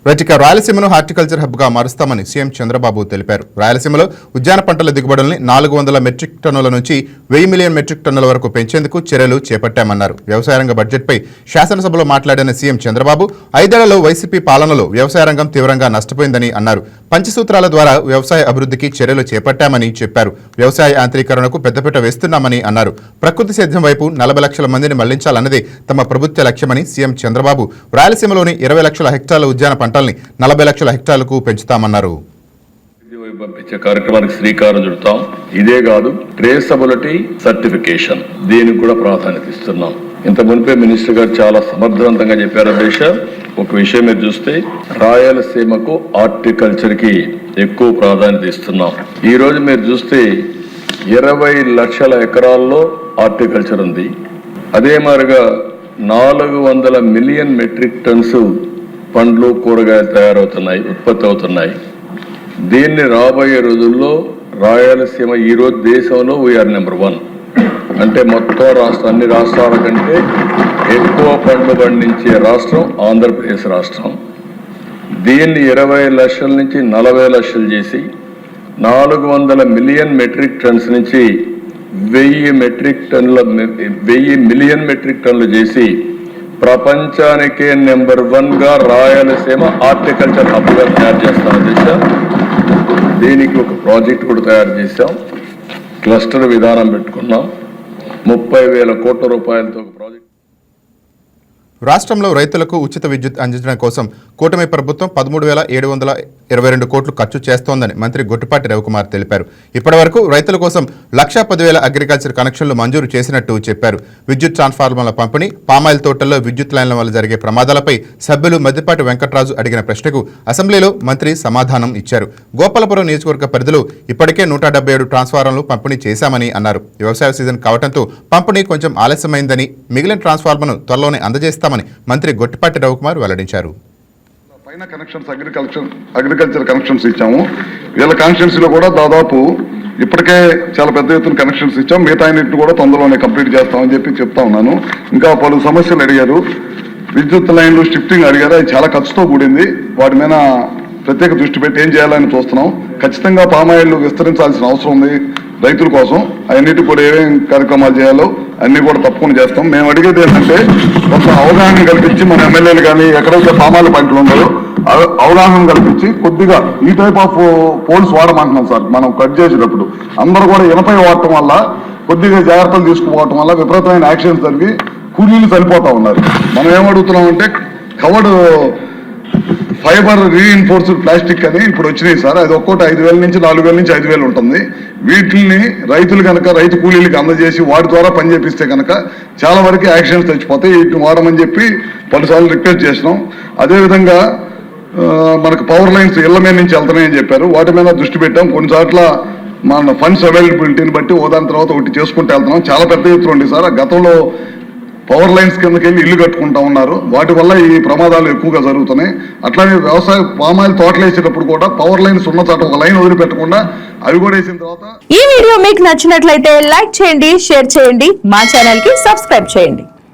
వీటికి రాయలసీమను హార్టికల్చర్ హబ్గా మారుస్తామని సీఎం చంద్రబాబు తెలిపారు. రాయలసీమలో ఉద్యాన పంటల దిగుబడుల్ని 400 మెట్రిక్ టన్నుల నుంచి 1000 మిలియన్ మెట్రిక్ టన్నుల వరకు పెంచేందుకు చర్యలు చేపట్టామన్నారు. వ్యవసాయ రంగ బడ్జెట్పై శాసనసభలో మాట్లాడిన సీఎం చంద్రబాబు 5 ఏళ్లలో వైసీపీ పాలనలో వ్యవసాయ రంగం తీవ్రంగా నష్టపోయిందని అన్నారు. పంచసూత్రాల ద్వారా వ్యవసాయ అభివృద్ధికి చర్యలు చేపట్టామని చెప్పారు. వ్యవసాయ యాంత్రీకరణకు పెద్దపీట వేస్తున్నామని అన్నారు. ప్రకృతి సేద్యం వైపు 40 లక్షల మందిని మళ్లించాలన్నదే తమ ప్రభుత్వ లక్ష్యమని సీఎం చంద్రబాబు రాయలసీమలోని 20 లక్షల హెక్టార్ల ఉద్యాన పంటల్ని 40 లక్షల హెక్టార్లకు పెంచుతామన్నారు. కార్యక్రమానికి శ్రీకారం చుడతాం. ఇదే కాదు, ట్రేసబిలిటీ సర్టిఫికేషన్, దీనికి కూడా ప్రాధాన్యత ఇస్తున్నాం. ఇంత మునిపే మినిస్టర్ గారు చాలా సమర్థవంతంగా చెప్పారు. ఒక విషయం మీరు చూస్తే రాయలసీమకు హార్టికల్చర్ కి ఎక్కువ ప్రాధాన్యత ఇస్తున్నాం. ఈ రోజు మీరు చూస్తే 20 లక్షల ఎకరాల్లో హార్టికల్చర్ ఉంది. అదే మాదిరిగా 400 మిలియన్ మెట్రిక్ టన్స్ పండ్లు కూరగాయలు తయారవుతున్నాయి, ఉత్పత్తి అవుతున్నాయి. దీన్ని రాబోయే రోజుల్లో రాయలసీమ ఈరోజు దేశంలో వీఆర్ నెంబర్ 1. అంటే మొత్తం అన్ని రాష్ట్రాల కంటే ఎక్కువ పండ్లు పండించే రాష్ట్రం ఆంధ్రప్రదేశ్ రాష్ట్రం. దీన్ని 20 లక్షల నుంచి 40 లక్షలు చేసి 400 మిలియన్ మెట్రిక్ టన్స్ నుంచి 1000 మిలియన్ మెట్రిక్ టన్నులు చేసి ప్రపంచానికే నెంబర్ 1గా రాయలసీమ హార్టికల్చర్ హబ్గా తయారు చేస్తాం. దీనికి ఒక ప్రాజెక్ట్ కూడా తయారు చేశాం. క్లస్టర్ విధానం పెట్టుకున్నాం. 30,000 కోట్ల రూపాయలతో ఒక ప్రాజెక్ట్. రాష్ట్రంలో రైతులకు ఉచిత విద్యుత్ అందించడం కోసం కూటమి ప్రభుత్వం 13,722 కోట్లు ఖర్చు చేస్తోందని మంత్రి గొట్టిపాటి రవికుమార్ తెలిపారు. ఇప్పటివరకు రైతుల కోసం 1,10,000 అగ్రికల్చర్ కనెక్షన్లు మంజూరు చేసినట్టు చెప్పారు. విద్యుత్ ట్రాన్స్ఫార్మర్ల పంపిణీ, పామాయిల్ తోటల్లో విద్యుత్ లైన్ల వల్ల జరిగే ప్రమాదాలపై సభ్యులు మద్దిపాటి వెంకటరాజు అడిగిన ప్రశ్నకు అసెంబ్లీలో మంత్రి సమాధానం ఇచ్చారు. గోపాలపురం నియోజకవర్గ పరిధిలో ఇప్పటికే 177 ట్రాన్స్ఫార్మర్లు పంపిణీ చేశామని అన్నారు. వ్యవసాయ సీజన్ కావడంతో పంపిణీ కొంచెం ఆలస్యమైందని, మిగిలిన ట్రాన్స్ఫార్మర్ను త్వరలోనే అందజేస్తామని మంత్రి గొట్టిపాటి రవికుమార్ వెల్లడించారు. పైన కనెక్షన్స్ అగ్రికల్చర్ కనెక్షన్స్ ఇచ్చాము. వీళ్ళ కాన్స్టిట్యున్సీలో కూడా దాదాపు ఇప్పటికే చాలా పెద్ద ఎత్తున కనెక్షన్స్ ఇచ్చాము. మిగతా అన్నింటిని కూడా తొందరలోనే కంప్లీట్ చేస్తామని చెప్పి చెప్తా ఉన్నాను. ఇంకా పలు సమస్యలు అడిగారు. విద్యుత్ లైన్లు షిఫ్టింగ్ అడిగారు. అది చాలా ఖర్చుతో కూడింది. వాటి మీద ప్రత్యేక దృష్టి పెట్టి ఏం చేయాలని చూస్తున్నాం. ఖచ్చితంగా పామాయిల్ విస్తరించాల్సిన అవసరం ఉంది రైతుల కోసం. అవన్నిటి కూడా ఏమేమి కార్యక్రమాలు చేయాలో అన్ని కూడా తప్పకుండా చేస్తాం. మేము అడిగేది ఏంటంటే కొంత అవగాహన కల్పించి మన ఎమ్మెల్యేలు కానీ ఎక్కడైతే పామాయిల్ పంటలు ఉన్నాయో అవగాహన కల్పించి కొద్దిగా ఈ టైప్ ఆఫ్ పోల్స్ వాడమంటున్నాం సార్. మనం కట్ చేసేటప్పుడు అందరూ కూడా ఇనపై వాడటం వల్ల కొద్దిగా జాగ్రత్తలు తీసుకుపోవటం వల్ల విపరీతమైన యాక్సిడెంట్స్ జరిగి కూలీలు చనిపోతా ఉన్నారు. మనం ఏమడుగుతున్నామంటే కవర్డ్ ఫైబర్ రీఇన్ఫోర్స్డ్ ప్లాస్టిక్ అని ఇప్పుడు వచ్చినాయి సార్. అది ఒక్కోటి 5,000 నుంచి 4,000 నుంచి 5,000 ఉంటుంది. వీటిని రైతులు కనుక రైతు కూలీలకి అందజేసి వాటి ద్వారా పని చేపిస్తే కనుక చాలా వరకు యాక్సిడెంట్స్ తెచ్చిపోతాయి. వీటిని వాడమని చెప్పి పలుసార్లు రిక్వెస్ట్ చేసినాం. అదేవిధంగా మనకు పవర్ లైన్స్ ఇళ్ల మీద నుంచి వెళ్తున్నాయని చెప్పారు. వాటి మీద దృష్టి పెట్టాం. కొన్నిసార్లు మన ఫండ్స్ అవైలబిలిటీని బట్టి దాని తర్వాత ఒకటి చేసుకుంటూ వెళ్తున్నాం. చాలా పెద్ద ఎత్తున ఉంది సార్. గతంలో పవర్ లైన్స్ కిందకి వెళ్ళి ఇల్లు కట్టుకుంటా ఉన్నారు. వాటి వల్ల ఈ ప్రమాదాలు ఎక్కువగా జరుగుతున్నాయి. అట్లానే వ్యవసాయ పామాయిల్ తోటలు వేసేటప్పుడు కూడా పవర్ లైన్స్ ఉన్న చోట ఒక లైన్ వదిలిపెట్టకుండా అవి కూడా వేసిన తర్వాత. ఈ వీడియో మీకు నచ్చినట్లయితే లైక్ చేయండి, షేర్ చేయండి, మా ఛానల్ కి సబ్స్క్రైబ్ చేయండి.